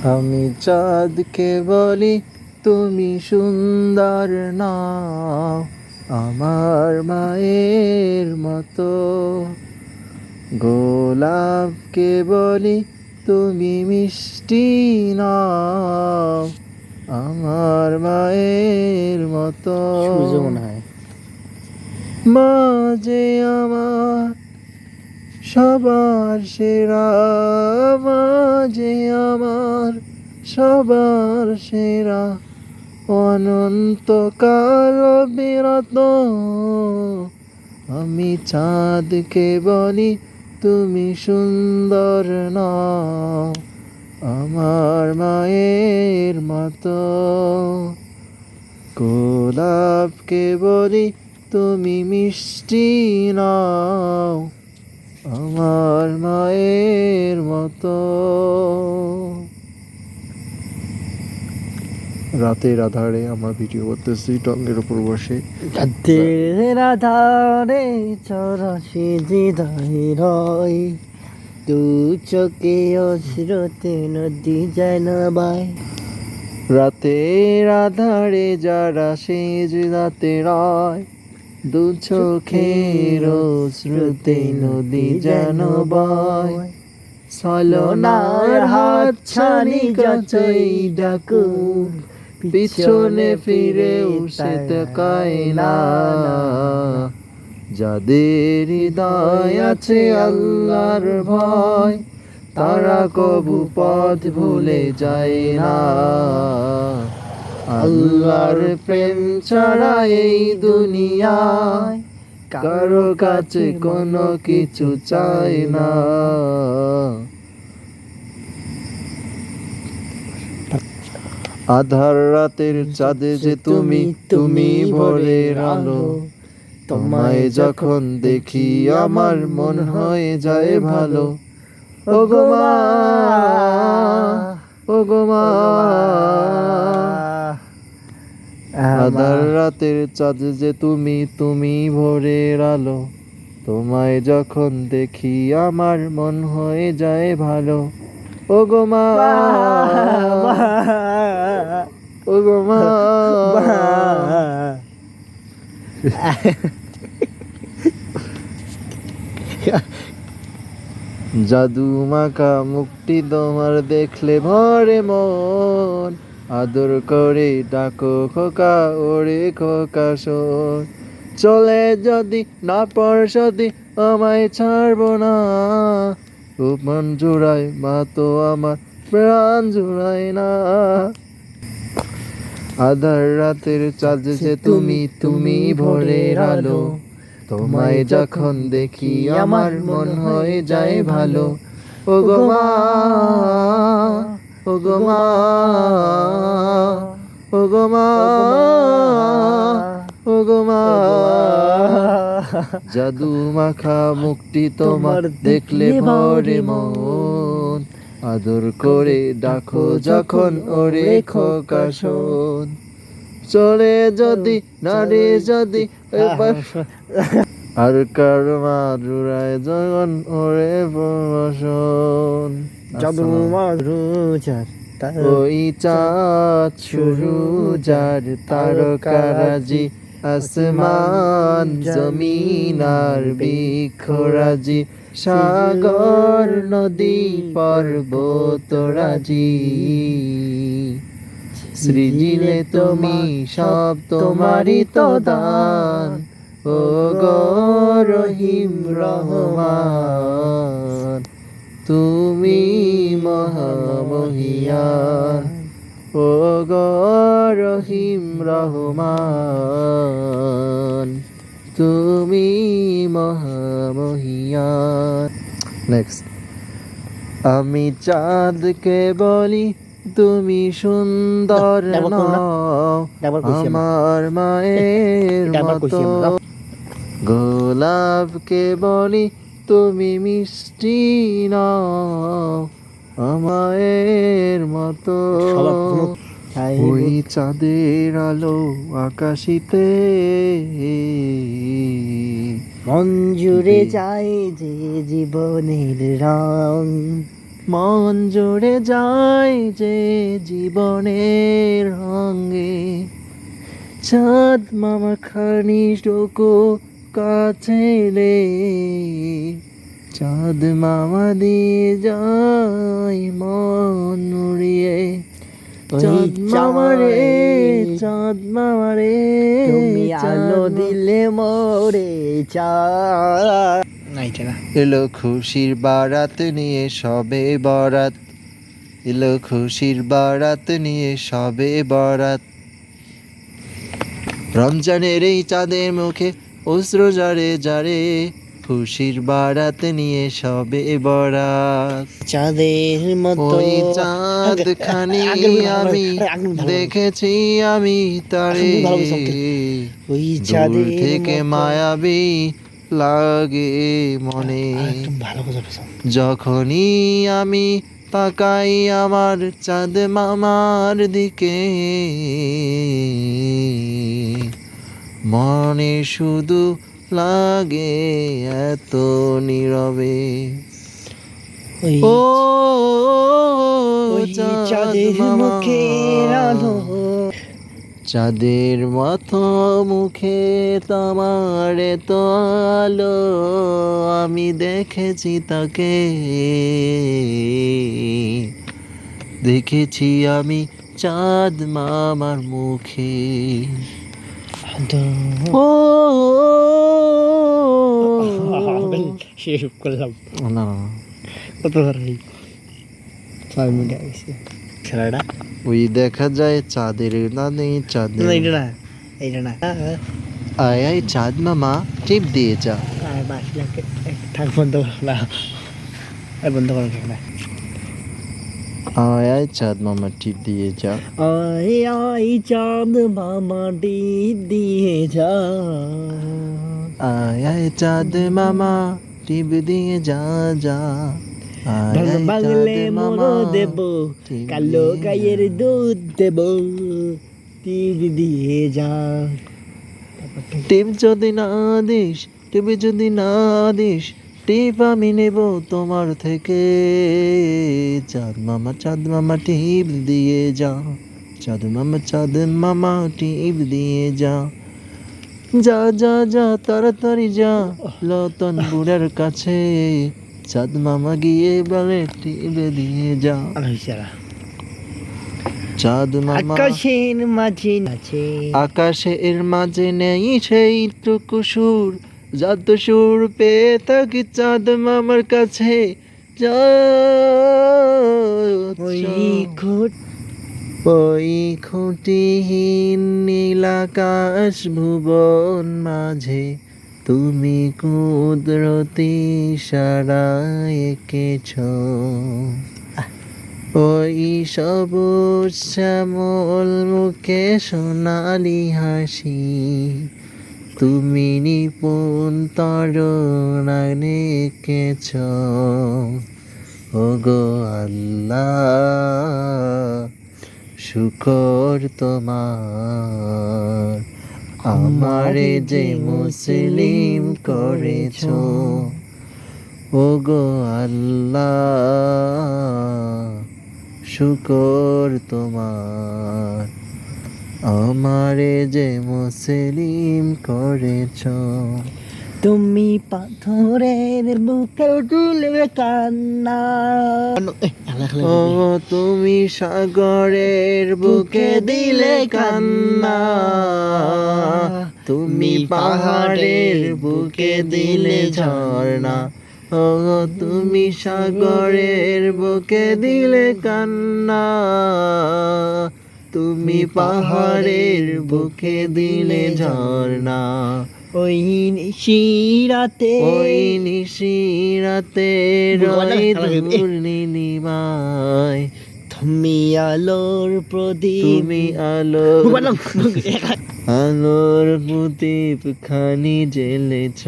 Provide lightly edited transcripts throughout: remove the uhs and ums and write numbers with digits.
আমি চাঁদকে বলি তুমি সুন্দর নাও, আমার মায়ের মতো। গোলাপকে বলি তুমি মিষ্টি নাও, আমার মায়ের মতো। সূর্য মনে হয়। মা যে আমার সবার সেরা, মা যে আমার সবার সেরা, অনন্তকাল বিরত। আমি চাঁদকে বলি তুমি সুন্দর নাও, আমার মায়ের মতো। গোলাপকে বলি তুমি মিষ্টি নাও, আমার মায়ের মতো। রাতের আধারে আমরা ভিডিও করতেছি টঙ্গের উপর বসে। রাতের আধারে চরসে হৃদয় রয়, দু চোখে অশ্রুতে নদী যায় না বাই। রাতের আধারে যারা সেজ রাতে রয়, দু চোখের শ্রুতে নদী যেন বয়। ছলনার হাত ছানি যতই ডাকুক, পিছনে ফিরেও সে তাকায় না। যাদের হৃদয় আছে আল্লাহর ভয়, তারা কবু পথ ভুলে যায় না। আল্লাহর প্রেম ছাড়া এই দুনিয়ায় কারো কাছে কোনো কিছু চায় না। আধার রাতের চাঁদে যে তুমি, তুমি ভোরের আলো। তোমায় যখন দেখি আমার মন হয়ে যায় ভালো। ও গো মা, ও গো মা। আধার রাতের চাঁদ যে তুমি, তুমি ভোরের আলো। তোমায় যখন দেখি আমার মন হয়ে যায় ভালো। ও গো মা, ও গো মা। জাদু মাখা মুখটি তোমার দেখলে ভরে মন। আদর করে ডাকো খোকা, ওরে খোকা শোন। চলে যদি না পরশদি আমায় ছাড়বো না। মন জোড়ায় মা তো আমার প্রাণ জোড়ায় না। আধার রাতের চাঁদ যে তুমি, তুমি ভোরের আলো। তোমায় যখন দেখি আমার মন হয়ে যায় ভালো। ও গো মা, ও গো মা, ও গো মা, ও গো মা। জাদু মাখা মুখটি তোমার দেখলে ভরে মন। আদর করে ডাকো যখন ওরে খোকা শোন। চলে যদি নারে যদি আর কার মাদুরায় যখন ওরে বসন। জাদু মারুজার ওই চাঁদ শুরু যার তারকারাজি, আসমান জমিন আর বৃক্ষরাজি, সাগর নদী পর্বতরাজি। সৃজিলে তুমি সব তোমারই তো দান। ও গো রহিম রহমান, তুমি মহামহিয়ান। ও গো রহিম রহমান, তুমি মহামহিয়ান। নেক্সট। আমি চাঁদকে বলি তুমি সুন্দর নাও, আমার মায়ের মতো। গোলাপকে বলি তুমি মিষ্টি নাও, আমায়ের মতো। ওই চাঁদের আলো আকাশিতে মন জুড়ে যায় যে জীবনের রং। মন জুড়ে যায় যে জীবনের রঙে, চাঁদ মামা খানি টুকু কাছে রে, চাঁদ মামা দিয়ে যায় মন উড়িয়ে, ওই চাঁদ মামা রে, চাঁদ, চাঁদ মামা রে, তুমি চাঁদ আলো মামা। দিলে মোরে চাঁদ। না এটা না। এলো খুশির বারাত নিয়ে সবে বরাত, এলো খুশির বারাত নিয়ে সবে বরাত, রমজানের এই চাঁদের মুখে অশ্রু জারে জারে, খুশির বারাত নিয়ে সবে বরাত। চাঁদের মতো ওই চাঁদ খানি আমি দেখেছি আমি তারে, ওই দূর চাঁদের থেকে মতো। মায়াবী লাগে মনে, একদম ভালো কথা বলছো। যখনই আমি তাকাই আমার চাঁদ মামার দিকে, মনে শুধু লাগে এত নীরবে। ওই ও ওই চাঁদ চাঁদের মামা, মুখের আলো, চাঁদের মতো মুখে তোমার তো আলো, আমি দেখেছি তাকে, দেখেছি আমি চাঁদ মামার মুখে। ও শেষ করলাম। না, কত ধরনের 6 মিনিট আগেছে খেলাটা। ওই দেখা যায় চাঁদের নানি চাঁদের, না এটা না, এইটা না। আয় আয় চাঁদ মামা টিপ দিয়ে যা, আর বাসলাকে থাক বন্ধ করো না, আর বন্ধ করো না। আয় আয় চাঁদ মামা টিপ দিয়ে যা, আয় আয় চাঁদ মামা টিপ দিয়ে যা, আয় আয় চাঁদ মামা টিপ দিয়ে যা যা, আয় আয় বাংলে চাঁদ মোর মামা দেব, টিপ কালো দিয়ে গায়ের যা। দুধ দেব, টিপ দিয়ে যা। টিপ যদি না দিস, টিপ যদি না দিস, টিপ আমি নেব তোমার থেকে, চাঁদ মামা টিপ দিয়ে যা, চাঁদ মামা টিপ দিয়ে যা, যা যা যা তাড়াতাড়ি যা লতন বুড়ার কাছে, চাঁদ মামা গিয়ে বলে টিপ দিয়ে যা, আর হইছে না। চাঁদ মামা আকাশের মাঝে নাচে, আকাশের মাঝে নেই সেই টুকু সুর, যত সুর পেয়ে থাকি চাঁদ মামার কাছে, যা ওই খুঁট ওই খুঁটিহীন নীল আকাশ ভুবন মাঝে, তুমি কুদরতি সারা এঁকেছ, ওই সবুজ শ্যামল মুখে সোনালি হাসি, তুমি নিপুণ তরুণা এঁকেছ, ওগো আল্লাহ শুকর তোমার, আমারে যে মুসলিম করেছ, ওগো আল্লাহ শুকর তোমার, আমারে যে মুসলিম করেছ। তুমি পাথরের বুকে তুলে কান্না, ও তুমি সাগরের বুকে দিলে কান্না, তুমি পাহাড়ের বুকে দিলে ঝর্ণা, ও তুমি সাগরের বুকে দিলে কান্না, তুমি পাহাড়ের বুকে দিলে ঝর্ণা, ওই নিশিরাতে, ওই নিশিরাতে রই দূর নীলিমায়, তুমি আলোর প্রদীপ, তুমি আলোর প্রদীপ খানি জ্বেলেছ,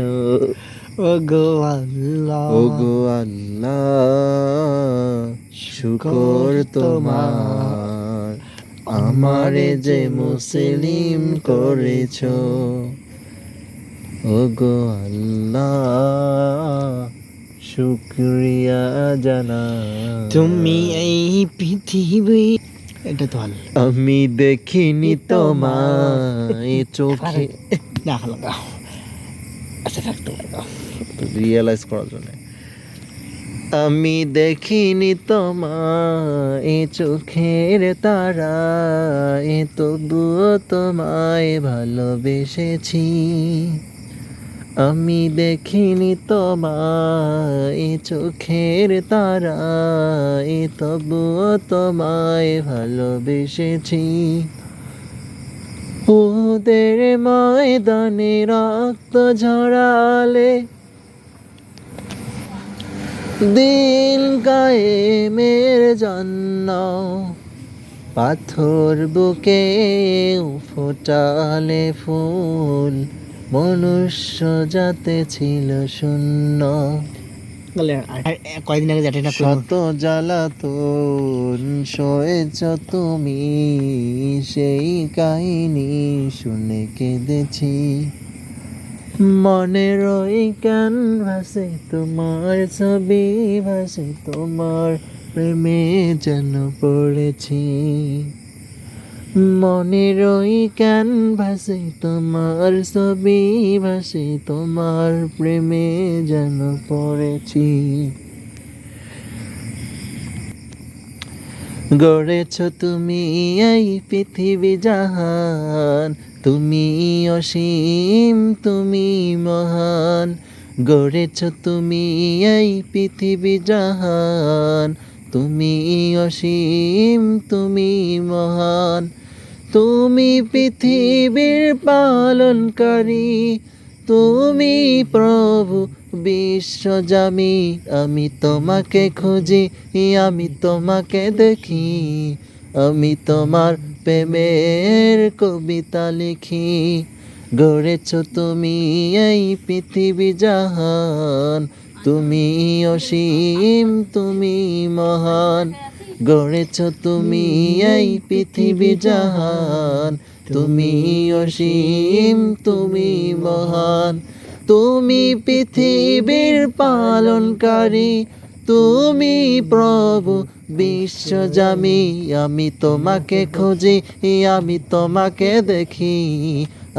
ওগো আল্লাহ, ওগো আল্লাহ শুকর তোমার, আমারে যে মুসলিম করেছ, ওগো আল্লাহ শুক্রিয়া জানাই। তুমি এই পৃথিবী, এটা তো ভালো আমি দেখিনি তোমায় চোখে, না ভালো গাও। আচ্ছা থাকতো রিয়েলাইজ করার জন্য। আমি দেখিনি তোমায় চোখের তারায়, তবুও তোমায় ভালোবেসেছি। আমি দেখিনি তোমায় চোখের তারায়, তবুও তোমায় ভালোবেসেছি। ওদের ময়দানে রক্ত ঝরালে, দিন কায়েমের জন্য পাথর বুকে ফোটালে ফুল, মনুষ্য জাতে ছিল শূন্য। কয়েকদিন আগে যেটা শত জ্বালাতন সয়েছ তুমি, সেই কাহিনী শুনে কেঁদেছি। মনের ওই ক্যানভাসে তোমার ছবি ভাসে, তোমার প্রেমে যেন পড়েছি। মনের ওই ক্যানভাসে তোমার ছবি ভাসে, তোমার প্রেমে যেন পড়েছি। গড়েছ তুমি এই পৃথিবী জাহান, তুমি অসীম তুমি মহান। গড়েছ তুমি এই পৃথিবী জাহান, তুমি অসীম তুমি মহান। তুমি পৃথিবীর পালনকারী, তুমি প্রভু বিশ্বজামি। আমি তোমাকে খুঁজি, আমি তোমাকে দেখি, আমি তোমার প্রেমের কবিতা লিখি। গড়েছ তুমি এই পৃথিবী জাহান, তুমি অসীম তুমি মহান। গড়েছ তুমি এই পৃথিবী জাহান, তুমি অসীম তুমি মহান। তুমি পৃথিবীর পালনকারী, তুমি প্রভু বিশ্বজামি। আমি তোমাকে খুঁজি, আমি তোমাকে দেখি,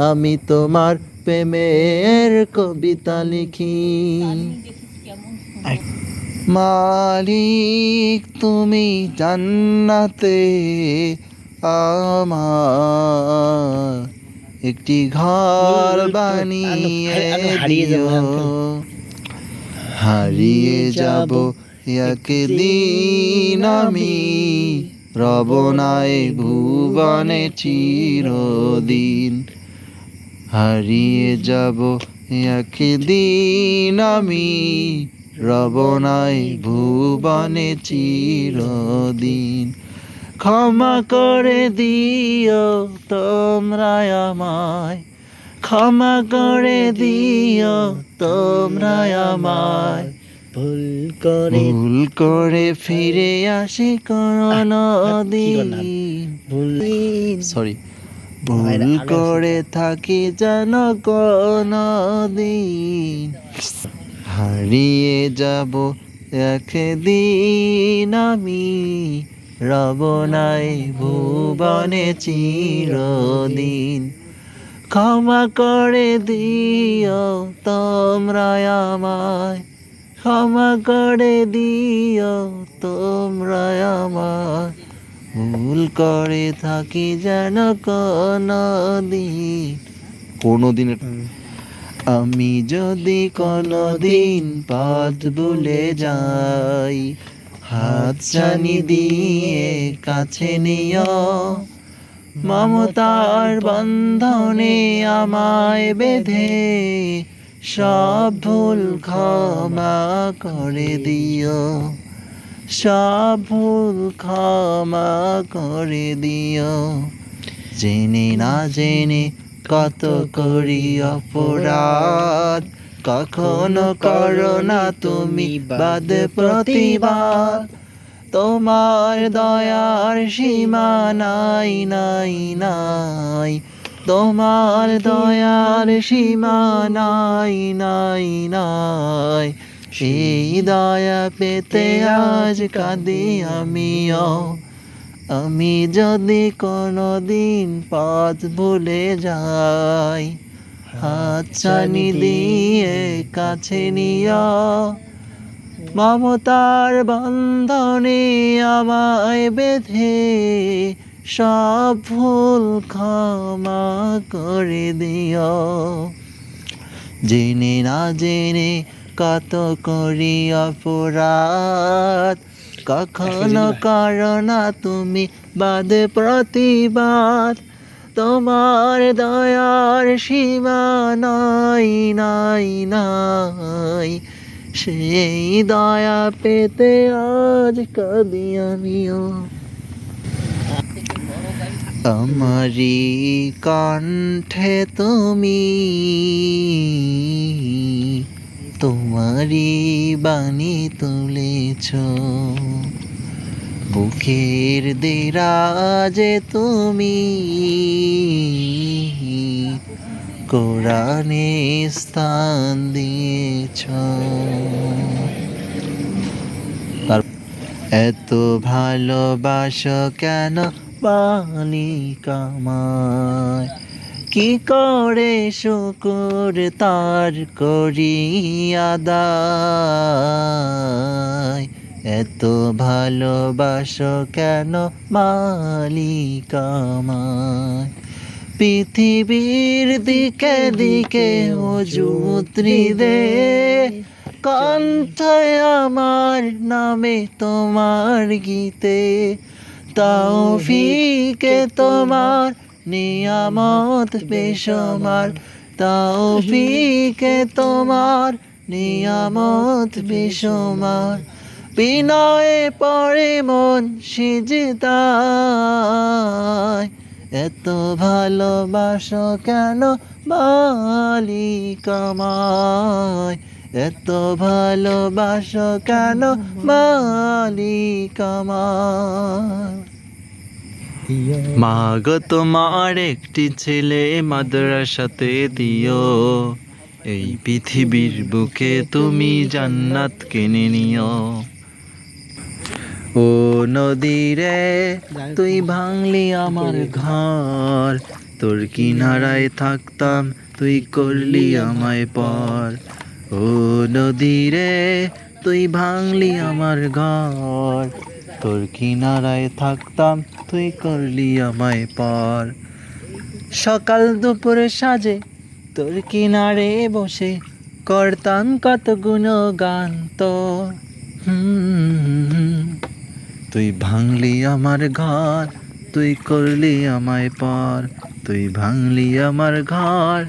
আমি তোমার প্রেমের কবিতা লিখি। মালিক তুমি জান্নাতে আমার একটি ঘর বানিয়ে দিও। হারিয়ে যাব একদিন আমি, রব নাই ভুবনে চিরদিন। হারিয়ে যাব একদিন আমি, রব নাই ভুবনে চিরদিন। ক্ষমা করে দিও তোমরা আমায়, ক্ষমা করে দিও তোমরা আমায়। ভুল করে ফিরে আসি কোনো দিন, সরি ভুল করে থাকি যেন কোনো দিন। হারিয়ে যাব একদিন আমি, রব নাই ভুবনে চিরদিন। ক্ষমা করে দিও তোমরা আমায়, ক্ষমা করে দিও তোমরা আমায়। ভুল করে থাকি যেন কোনো দিন। আমি যদি কোনো দিন পথ ভুলে যাই, হাত ছানি দিয়ে কাছে নিও। মমতার বন্ধনে আমায় বেঁধে সব ভুল ক্ষমা করে দিও, সব ভুল ক্ষমা করে দিও। জেনে না জেনে কত করি অপরাধ, কখনো করো না তুমি বাদ প্রতিবাদ। তোমার দয়ার সীমা নাই নাই নাই, তোমার দয়ার সীমা নাই নাই নাই। এই দয়া পেতে আজ কাঁদি আমিও। আমি যদি কোনোদিন পথ ভুলে যাই, হাতছানি দিয়ে কাছে নিও। মমতার বন্ধনে আমায় বেঁধে সব ভুল ক্ষমা করে দিও। জেনে না জেনে কত করি অপরাধ, কখনো করো না তুমি বাদে প্রতিবাদ। তোমার দয়ার সীমা নাই নাই নাই, সেই দয়া পেতে আজ কাঁদি আমিও। আমারি কণ্ঠে তুমি, তোমারি বাণী তুলেছ। বুকের দেরাজে তুমি কোরআনে স্থান দিয়েছ। এত ভালোবাসো কেন বালিকা আমায়, কি করে শুকর তার করি আদায়। এত ভালোবাসো কেন মালিকা আমায়। পৃথিবীর দিকে দিকে মজুত্রি দে, কণ্ঠে আমার নামে তোমার গীতে। তৌফিকে তোমার নিয়ামত বেশমার, তৌফিকে তোমার নিয়ামত বেশমার। বিনয়ে পড়ে মন সিজদায়, এত ভালোবাসো কেন মালিকা আমায়। এত ভালোবাসো কেন মালিকা আমায়। মা গো তোমার একটি ছেলে মাদ্রাসাতে দিও, এই পৃথিবীর বুকে তুমি জান্নাত কিনে নিও। ও নদী রে তুই ভাঙলি আমার ঘর, তোর কিনারায় থাকতাম তুই করলি আমায় পর। ও নদী রে তুই ভাঙলি আমার ঘর, তোর কিনারায় থাকতাম তুই করলি আমায় পর। সকাল দুপুর সাজে তোর কিনারে বসে করতাম কত গুণগান তোর। তুই ভাঙলি আমার ঘর, তুই করলি আমায় পর, তুই ভাঙলি আমার ঘর।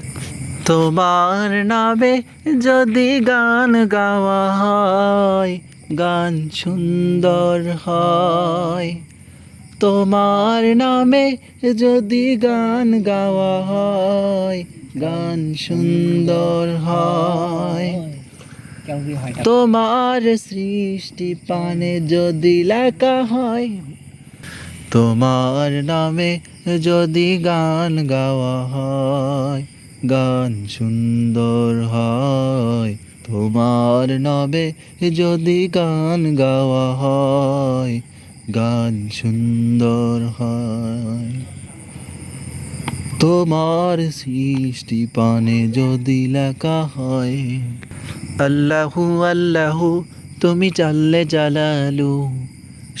তোমার নামে যদি গান গাওয়া হয়, গান সুন্দর হয়। তোমার নামে যদি গান গাওয়া হয়, গান সুন্দর হয়। তোমার সৃষ্টি পানে যদি লেখা হয়, তোমার নামে যদি গান গাওয়া হয়, গান সুন্দর হয়। তোমার নামে যদি গান গাওয়া হয়, গান সুন্দর হয়। তোমার সৃষ্টি পানে যদি লেখা হয়। আল্লাহু আল্লাহু তুমি জাল্লে জালালু,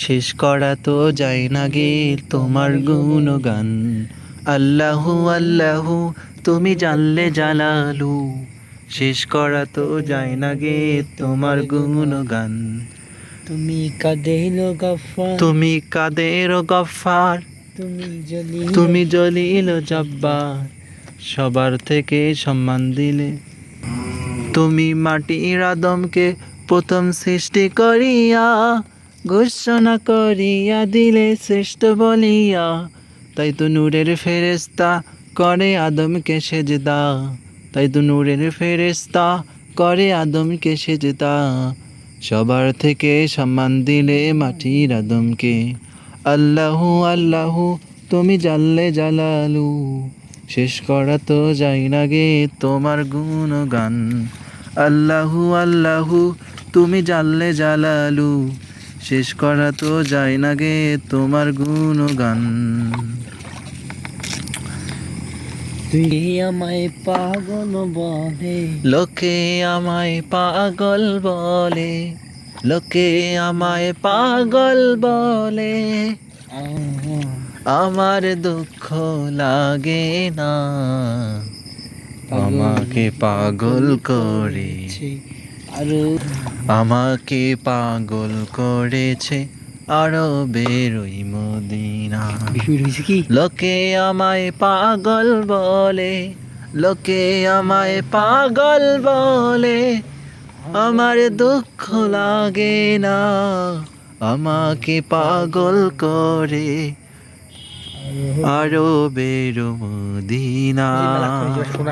শেষ করা তো যায় না গে তোমার গুণগান। আল্লাহু আল্লাহু তুমি জাল্লে জালালু, শেষ করা তো যায় না গে তোমার গুণগান। তুমি কাদের গফফার, তুমি কাদের গফফার, তুমি জলিল জব্বার। সবার থেকে সম্মান দিলে, তুমি মাটির আদমকে প্রথম সৃষ্টি করিয়া ঘোষণা করিয়া দিলে শ্রেষ্ঠ বলিয়া। তাই তো নূরের ফেরেশতা করে আদমকে সেজদা, তাই তো নূরের ফেরেশতা করে আদমকে সেজদা। সবার থেকে সম্মান দিলে মাটির আদমকে। আল্লাহু আল্লাহু তুমি জাল্লে জালালু, শেষ করা তো যায় না গে তোমার গুণগান। আল্লাহু আল্লাহু তুমি জানলে জালালু, শেষ করা তো যায় না গে তোমার গুণগান। তুই আমায় পাগল বলে, লোকে আমায় পাগল বলে, লোকে আমায় পাগল বলে, আমার দুঃখ লাগে না, আমাকে পাগল করেছে, আরো আমাকে পাগল করেছে আরো বেরোই মদিনা। বিস্মিত হয়েছে কি? লোকে আমায় পাগল বলে, লোকে আমায় পাগল বলে, আমার দুঃখ লাগে না, আমাকে পাগল করে আরো বেরো মদিনা। শোনা